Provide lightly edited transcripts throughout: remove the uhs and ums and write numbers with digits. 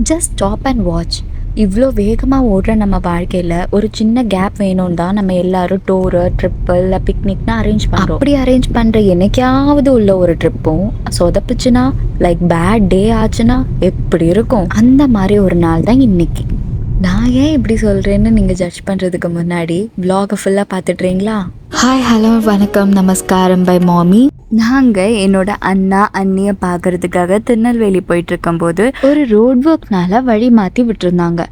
Just stop and watch. இவ்வளோ வேகமாக ஓடுற நம்ம வாழ்க்கையில் ஒரு சின்ன கேப் வேணும் தான் நம்ம எல்லாரும் டூரு, ட்ரிப்பு இல்லை பிக்னிக்னு அரேஞ்ச் பண்ணுறோம். அப்படி அரேஞ்ச் பண்ணுற என்னைக்காவது உள்ள ஒரு ட்ரிப்பும் சொதப்புச்சுன்னா, லைக் பேட் டே ஆச்சுன்னா எப்படி இருக்கும்? அந்த மாதிரி ஒரு நாள் தான் இன்னைக்கு. நான் ஏன் இப்படி சொல்கிறேன்னு நீங்கள் ஜட்ஜ் பண்ணுறதுக்கு முன்னாடி vlog-அ ஃபுல்லாக பார்த்துட்றீங்களா? ஹாய், ஹலோ, வணக்கம், நமஸ்காரம் பை மாமி. நாங்கள் என்னோட அண்ணா அண்ணியை பார்க்கறதுக்காக திருநெல்வேலி போயிட்டு இருக்கும்போது ஒரு ரோட் ஒர்க்னால வழி மாற்றி விட்டுருந்தாங்க.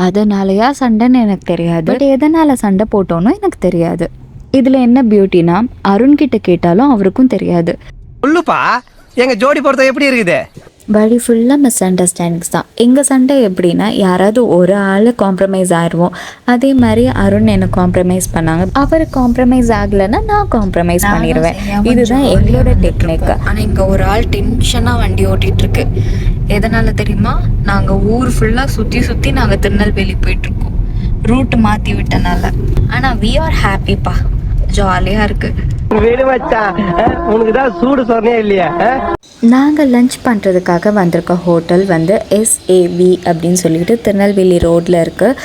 அதனாலயா சண்டைன்னு எனக்கு தெரியாது, பட் எதனால் சண்டை போட்டோன்னு எனக்கு தெரியாது. இதில் என்ன பியூட்டினா, அருண்கிட்ட கேட்டாலும் அவருக்கும் தெரியாது. சொல்லுப்பா, எங்க ஜோடி பொறுத்த எப்படி இருக்குது? வழி ஃபுல்லாக மிஸ் அண்டர்ஸ்டாண்டிங்ஸ் தான். எங்கள் சண்டை எப்படின்னா, யாராவது ஒரு ஆள் காம்ப்ரமைஸ் ஆயிடுவோம். அதே மாதிரி அருண் என்னை காம்ப்ரமைஸ் பண்ணாங்க. அவர் காம்ப்ரமைஸ் ஆகலைன்னா நான் காம்ப்ரமைஸ் பண்ணிடுவேன். இதுதான் எங்களோட டெக்னிக். ஆனால் இங்கே ஒரு ஆள் டென்ஷனாக வண்டி ஓட்டிகிட்டு இருக்கு. எதனால் தெரியுமா? நாங்கள் ஊர் ஃபுல்லாக சுற்றி நாங்கள் திருநெல்வேலி போயிட்டுருக்கோம், ரூட்டு மாற்றி விட்டனால. ஆனால் வி ஆர் ஹாப்பிப்பா, ஜாலியாக இருக்குது. உனக்கு தான் சூடு சொன்னே இல்லையா? நாங்கள் லஞ்ச் பண்ணுறதுக்காக வந்திருக்க ஹோட்டல் வந்து SAV அப்படின்னு சொல்லிட்டு திருநெல்வேலி ரோட்டில் இருக்குது.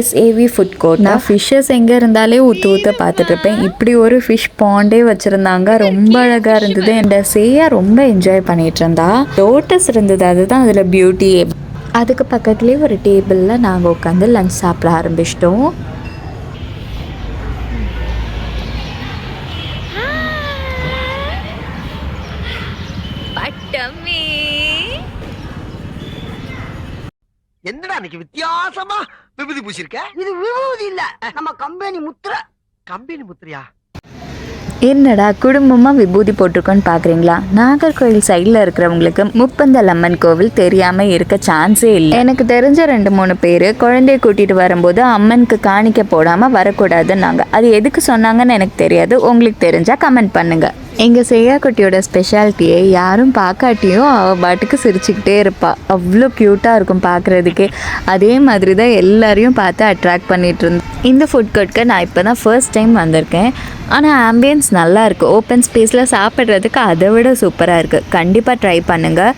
SAV food court. நான் ஃபிஷ்ஷஸ் எங்கே இருந்தாலே ஊற்ற பார்த்துட்டு இருப்பேன். இப்படி ஒரு ஃபிஷ் பாண்டே வச்சுருந்தாங்க, ரொம்ப அழகாக இருந்தது. என் சேயா ரொம்ப என்ஜாய் பண்ணிகிட்டு இருந்தா. லோட்டஸ் இருந்தது, அதுதான் அதில் பியூட்டி. அதுக்கு பக்கத்துலேயே ஒரு டேபிளில் நாங்கள் உட்காந்து லஞ்ச் சாப்பிட ஆரம்பிச்சிட்டோம். என்னடா இன்னைக்கு வித்தியாசமா விபூதி பூசிருக்க? இது விபூதி இல்ல, நம்ம கம்பெனி முத்திரை. கம்பெனி முத்திரையா? என்னடா குடும்பமாக விபூதி போட்டிருக்கோன்னு பார்க்குறீங்களா? நாகர்கோவில் சைடில் இருக்கிறவங்களுக்கு முப்பந்தல் அம்மன் கோவில் தெரியாமல் இருக்க சான்ஸே இல்லை. எனக்கு தெரிஞ்ச 2-3 பேர் குழந்தைய கூட்டிகிட்டு வரும்போது அம்மனுக்கு காணிக்க போடாமல் வரக்கூடாதுன்னாங்க. அது எதுக்கு சொன்னாங்கன்னு எனக்கு தெரியாது. உங்களுக்கு தெரிஞ்சால் கமெண்ட் பண்ணுங்கள். எங்கள் செய்யா குட்டியோட ஸ்பெஷாலிட்டியை யாரும் பார்க்காட்டியும் அவள் பாட்டுக்கு சிரிச்சுக்கிட்டே இருப்பாள். அவ்வளோ க்யூட்டாக இருக்கும் பார்க்குறதுக்கே. அதே மாதிரி தான் எல்லாரையும் பார்த்து அட்ராக்ட் பண்ணிகிட்டு இருந்தேன். இந்த ஃபுட் கோர்ட்க்கு நான் இப்போ தான் ஃபர்ஸ்ட் டைம் வந்திருக்கேன். ஆனால் ஆம்பியன்ஸ் நல்லா இருக்குது. ஓப்பன் ஸ்பேஸில் சாப்பிட்றதுக்கு அதை விட சூப்பராக இருக்குது. கண்டிப்பாக ட்ரை பண்ணுங்கள்.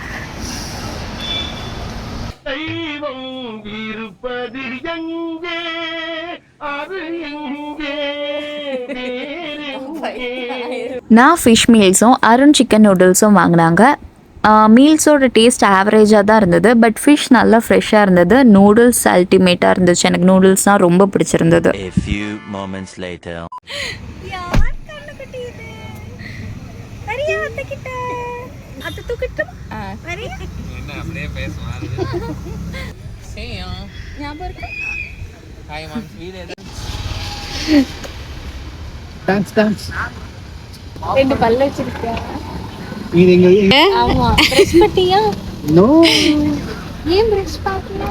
நான் ஃபிஷ் மீல்ஸும் அருண் சிக்கன் நூடுல்ஸும் வாங்கினாங்க. மீல்ஸோட டேஸ்ட் ஆவரேஜாக தான் இருந்தது, பட் ஃபிஷ் நல்லா ஃப்ரெஷ்ஷாக இருந்தது. நூடுல்ஸ் அல்டிமேட்டாக இருந்துச்சு. எனக்கு நூடுல்ஸ்னால் ரொம்ப பிடிச்சிருந்தது. ரெண்டு பல்ல வச்சிருக்கேன். ஆமா, பிரஷ் பண்ணியா? நோ. ஏன் பிரஷ் பண்ணல?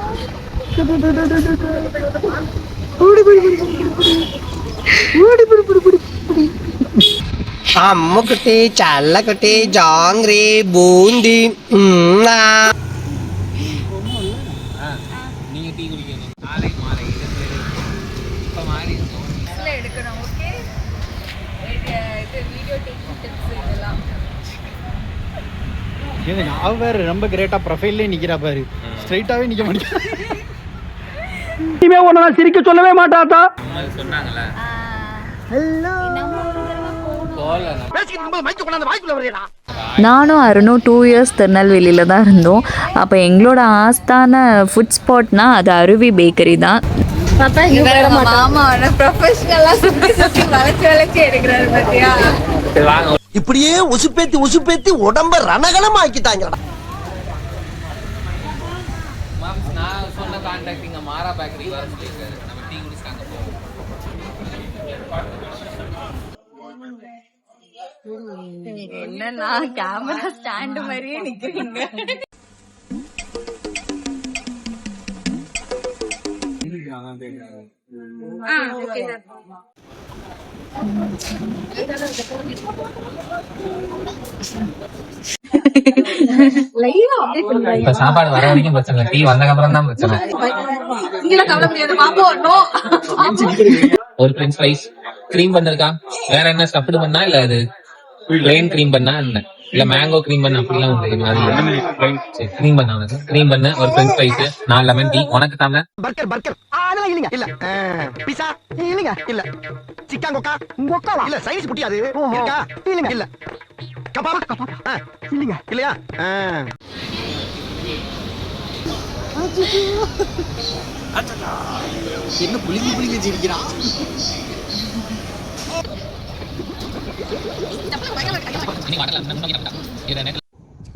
அம்முக்குட்டி, சல்லக்குட்டி, ஜாங்கிரி, பூந்தி. அவர் ரொம்ப கிரேட்டா ப்ரொஃபைல்லே நிக்கிறா பாரு, ஸ்ட்ரைட்டாவே நிக்க மாட்டேன். இனிமே உன்னை சிரிக்க சொல்லவே மாட்டாதா? சொன்னாங்கல ஹலோ. நானும் அருணும் 2 இயர்ஸ் திருநெல்வேலியில் தான் இருந்தோம். அப்போ எங்களோட ஆஸ்தான ஃபுட் ஸ்பாட்னா அது அருவி பேக்கரி தான். இப்படியே உசுப்பேத்தி உடம்ப ரணகலம் ஆக்கிட்டாங்க. நான் சொன்ன கான்டாக்ட் இங்க மாரா பேக்கரி வர சொல்லிருக்காரு. நம்ம டீ குடிச்சாங்க போவோம். என்னன்னா கேமரா ஸ்டாண்ட் மாதிரியே நிக்கிறீங்க. சாப்பாடு வர வரைக்கும் பிரச்சனை, டீ வந்ததுக்கு அப்புறம் தான் பிரச்சனை. ஒரு பிரெஞ்ச் ஃப்ரைஸ் கிரீம் பண்ணிருக்கா, வேற என்ன ஸ்டஃப்டு பண்ணா இல்ல அது பிளேன் கிரீம் பண்ணா என்ன? இல்ல மேங்கோ கிரீம் பண்ண அப்படிலாம் உண்டு அது கிரீம் பண்ண கிரீம் பண்ண ஒரு ஃப்ரெஞ்ச் ஃப்ரைஸ் 4 லெமன் டீ உனக்கு தானே பர்கர் அதெல்லாம் இல்லைங்க இல்ல பீஸா இல்லைங்க இல்ல சிக்கன் கொக்கா இல்ல சைனீஸ் புட்டியாது இருக்கா இல்லைங்க இல்ல கபாப் இல்லைங்க இல்லையா என்ன புளிங்க சிரிக்கிறான்.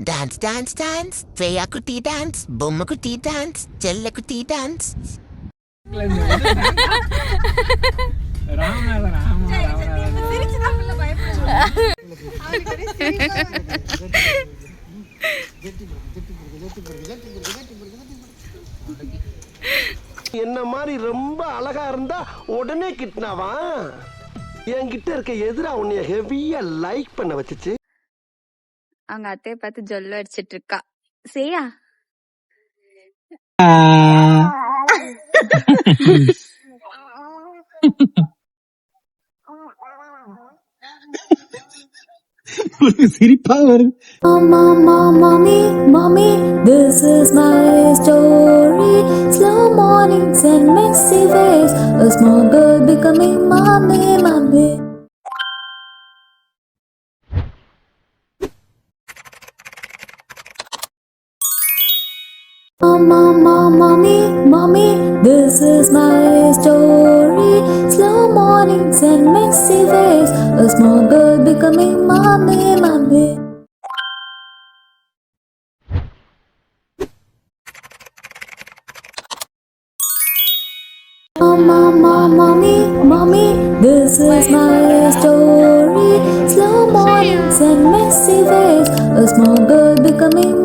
டான்ஸ் டான்ஸ் டான்ஸ் ஸ்ரேயா குட்டி டான்ஸ் பொம்மை குட்டி டான்ஸ் செல்ல குட்டி டான்ஸ் என்ன மாதிரி ரொம்ப அழகா இருந்தா உடனே கிட்னாவா என்கிட்ட இருக்க எதிரா உன்னைய ஹெவியா லைக் பண்ண வச்சுச்சு. அவங்க அத்தைய பார்த்து ஜொல்ல அடிச்சிட்டு இருக்கா. சேயா சிரிப்பா வருது. Mommy, this is my story. Slow mornings and messy ways. A small girl becoming mommy. Mommy, this is my story. Slow mornings and messy ways. A small girl becoming mommy. Mommy, this is my story. Slow mornings and messy ways. A small girl becoming